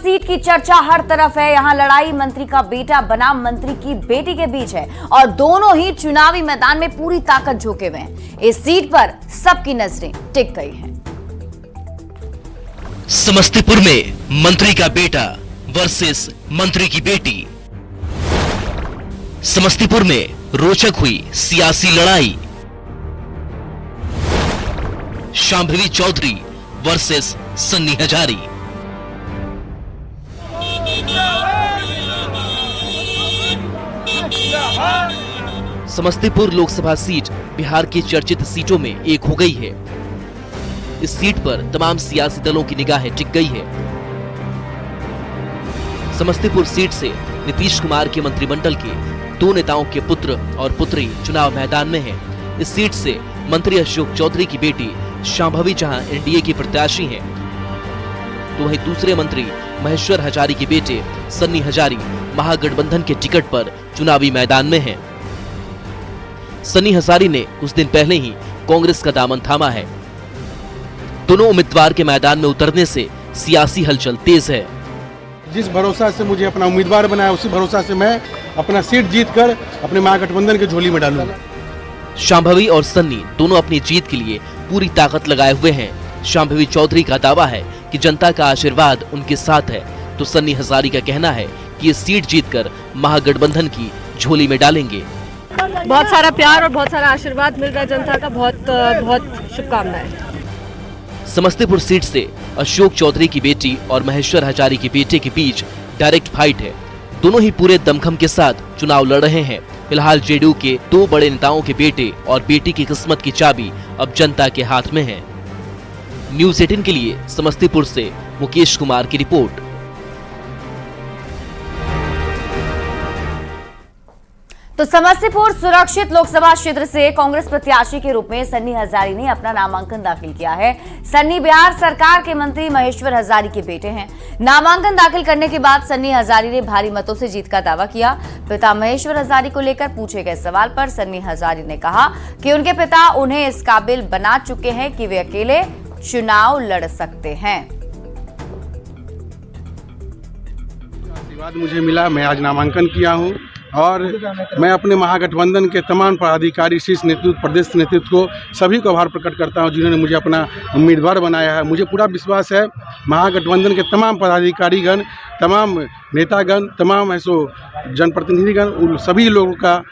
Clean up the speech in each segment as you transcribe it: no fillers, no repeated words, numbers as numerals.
Seat की चर्चा हर तरफ है। यहाँ लड़ाई मंत्री का बेटा बनाम मंत्री की बेटी के बीच है और दोनों ही चुनावी मैदान में पूरी ताकत झोंके हुए हैं। इस सीट पर सबकी नजरें टिक गई हैं। समस्तीपुर में मंत्री का बेटा वर्सेस मंत्री की बेटी। समस्तीपुर में रोचक हुई सियासी लड़ाई। शांभवी चौधरी वर्सेस सन्नी हजारी। समस्तीपुर लोकसभा सीट बिहार की चर्चित सीटों में एक हो गई है। इस सीट पर तमाम सियासी दलों की निगाहें टिक गई है। समस्तीपुर सीट से नीतीश कुमार के मंत्रिमंडल के दो नेताओं के पुत्र और पुत्री चुनाव मैदान में हैं। इस सीट से मंत्री अशोक चौधरी की बेटी शांभवी जहां एनडीए की प्रत्याशी हैं, तो वहीं दूसरे मंत्री महेश्वर हजारी के बेटे सन्नी हजारी महागठबंधन के टिकट पर चुनावी मैदान में हैं। सन्नी हजारी ने कुछ दिन पहले ही कांग्रेस का दामन थामा है। दोनों उम्मीदवार के मैदान में उतरने से सियासी हलचल तेज है। जिस भरोसा से मुझे अपना उम्मीदवार बनाया, उसी भरोसा से मैं अपना सीट जीतकर अपने महागठबंधन के झोली में डालूंगा। शांभवी और सन्नी दोनों अपनी जीत के लिए पूरी ताकत लगाए हुए हैं। शांभवी चौधरी का दावा है कि जनता का आशीर्वाद उनके साथ है, तो सन्नी हजारी का कहना है कि ये सीट जीतकर महागठबंधन की झोली में डालेंगे। बहुत सारा प्यार और बहुत सारा आशीर्वाद मिल रहा है जनता का। बहुत शुभकामनाएं। समस्तीपुर सीट से अशोक चौधरी की बेटी और महेश्वर हजारी के बेटे के बीच डायरेक्ट फाइट है। दोनों ही पूरे दमखम के साथ चुनाव लड़ रहे हैं। फिलहाल जेडीयू के दो बड़े नेताओं के बेटे और बेटी की किस्मत की चाबी अब जनता के हाथ में है। न्यूज़ 18 के लिए समस्तीपुर से मुकेश कुमार की रिपोर्ट। तो समस्तीपुर सुरक्षित लोकसभा क्षेत्र से कांग्रेस प्रत्याशी के रूप में सन्नी हजारी ने अपना नामांकन दाखिल किया है। सन्नी बिहार सरकार के मंत्री महेश्वर हजारी के बेटे हैं। नामांकन दाखिल करने के बाद सन्नी हजारी ने भारी मतों से जीत का दावा किया। पिता महेश्वर हजारी को लेकर पूछे गए सवाल पर सन्नी हजारी ने कहा कि उनके पिता उन्हें इस काबिल बना चुके हैं कि वे अकेले चुनाव लड़ सकते हैं। आशीर्वाद मुझे मिला, मैं आज नामांकन किया हूं और मैं अपने महागठबंधन के तमाम पदाधिकारी, शीर्ष नेतृत्व, प्रदेश नेतृत्व को सभी को आभार प्रकट करता हूं जिन्होंने मुझे अपना उम्मीदवार बनाया है। मुझे पूरा विश्वास है महागठबंधन के तमाम पदाधिकारीगण, तमाम नेतागण, तमाम ऐसो जनप्रतिनिधिगण, उन सभी लोगों का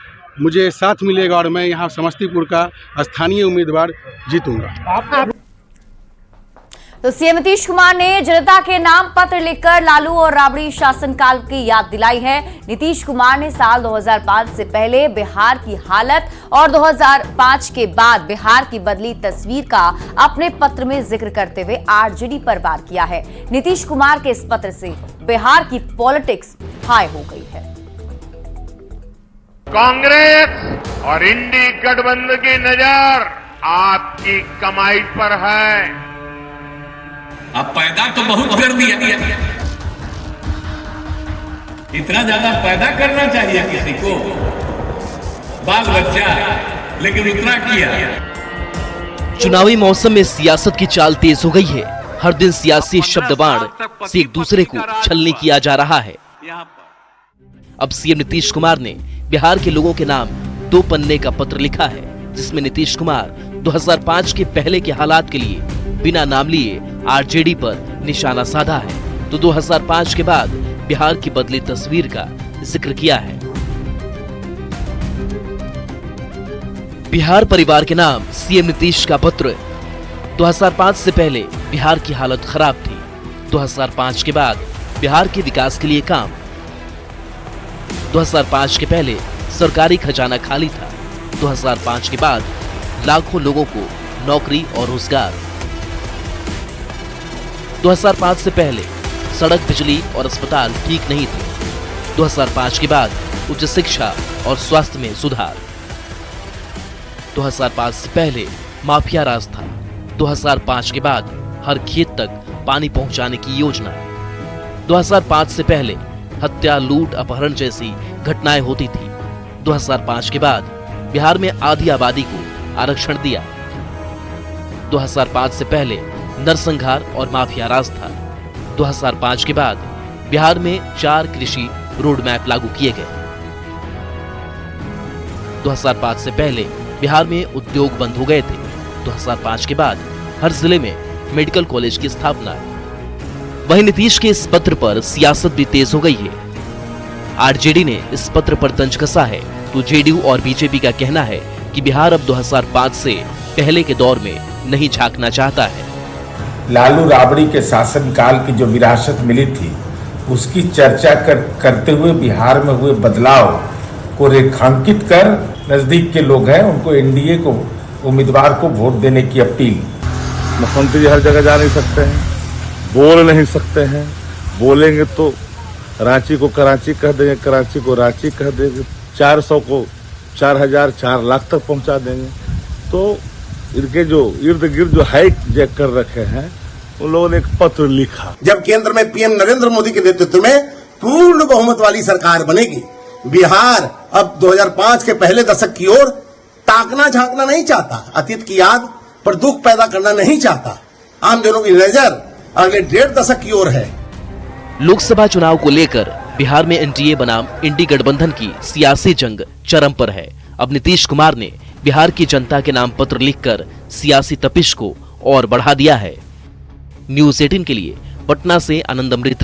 मुझे साथ मिलेगा और मैं यहाँ समस्तीपुर का स्थानीय उम्मीदवार जीतूंगा। तो सीएम नीतीश कुमार ने जनता के नाम पत्र लिखकर लालू और राबड़ी शासनकाल की याद दिलाई है। नीतीश कुमार ने साल 2005 से पहले बिहार की हालत और 2005 के बाद बिहार की बदली तस्वीर का अपने पत्र में जिक्र करते हुए आरजेडी पर वार किया है। नीतीश कुमार के इस पत्र से बिहार की पॉलिटिक्स हाई हो गई है। कांग्रेस और इंडी गठबंधन की नजर आपकी कमाई पर है। अब पैदा तो बहुत कर दिया, इतना ज्यादा पैदा करना चाहिए किसी को, बाल बच्चा, लेकिन इतना किया। चुनावी मौसम में सियासत की चाल तेज हो गई है। हर दिन सियासी शब्दबाण से एक दूसरे को छलनी किया जा रहा है। अब सीएम नीतीश कुमार ने बिहार के लोगों के नाम 2 पन्ने का पत्र लिखा है, जिसमें नीतीश कुमार 2005 के पहले के हालात के लिए बिना नाम लिए आरजेडी पर निशाना साधा है, तो 2005 के बाद बिहार की बदली तस्वीर का जिक्र किया है। बिहार परिवार के नाम सीएम नीतीश का पत्र। 2005 से पहले बिहार की हालत खराब थी, 2005 के बाद बिहार के विकास के लिए काम। 2005 के पहले सरकारी खजाना खाली था, 2005 के बाद लाखों लोगों को नौकरी और रोजगार। 2005 से पहले सड़क, बिजली और अस्पताल ठीक नहीं थे, 2005 के बाद उच्च शिक्षा और स्वास्थ्य में सुधार। 2005 से पहले माफिया राज था, 2005 के बाद हर खेत तक पानी पहुंचाने की योजना। 2005 से पहले हत्या, लूट, अपहरण जैसी घटनाएं होती थी, 2005 के बाद बिहार में आधी आबादी को आरक्षण दिया। 2005 से पहले नरसंहार और माफिया राज था, 2005 के बाद बिहार में 4 कृषि रोड मैप लागू किए गए। 2005 से पहले बिहार में उद्योग बंद हो गए थे। 2005 के बाद हर जिले में मेडिकल कॉलेज की स्थापना। वहीं नीतीश के इस पत्र पर सियासत भी तेज हो गई है। आरजेडी ने इस पत्र पर तंज कसा है तो जेडीयू और बीजेपी का कहना है कि बिहार अब 2005 से पहले के दौर में नहीं झांकना चाहता है। लालू राबड़ी के शासनकाल की जो विरासत मिली थी उसकी चर्चा करते हुए बिहार में हुए बदलाव को रेखांकित कर नजदीक के लोग हैं उनको एनडीए को उम्मीदवार को वोट देने की अपील। मुख्यमंत्री हर जगह जा नहीं सकते हैं, बोल नहीं सकते हैं, बोलेंगे तो रांची को कराची कह देंगे, कराची को रांची कह देंगे, 400 को 4000 4 लाख तक पहुंचा देंगे। तो इनके जो इर्द गिर्द जो हाइट जैक कर रखे हैं उन लोगों ने एक पत्र लिखा। जब केंद्र में पीएम नरेंद्र मोदी के नेतृत्व में पूर्ण बहुमत वाली सरकार बनेगी, बिहार अब 2005 के पहले दशक की ओर ताकना झांकना नहीं चाहता, अतीत की याद पर दुख पैदा करना नहीं चाहता। आम जनों की नजर अगले 1.5 दशक की ओर है। लोकसभा चुनाव को लेकर बिहार में एनडीए बनाम इंडी गठबंधन की सियासी जंग चरम पर है। अब नीतीश कुमार ने बिहार की जनता के नाम पत्र लिखकर सियासी तपिश को और बढ़ा दिया है। न्यूज़ 18 के लिए पटना से आनंद अमृत।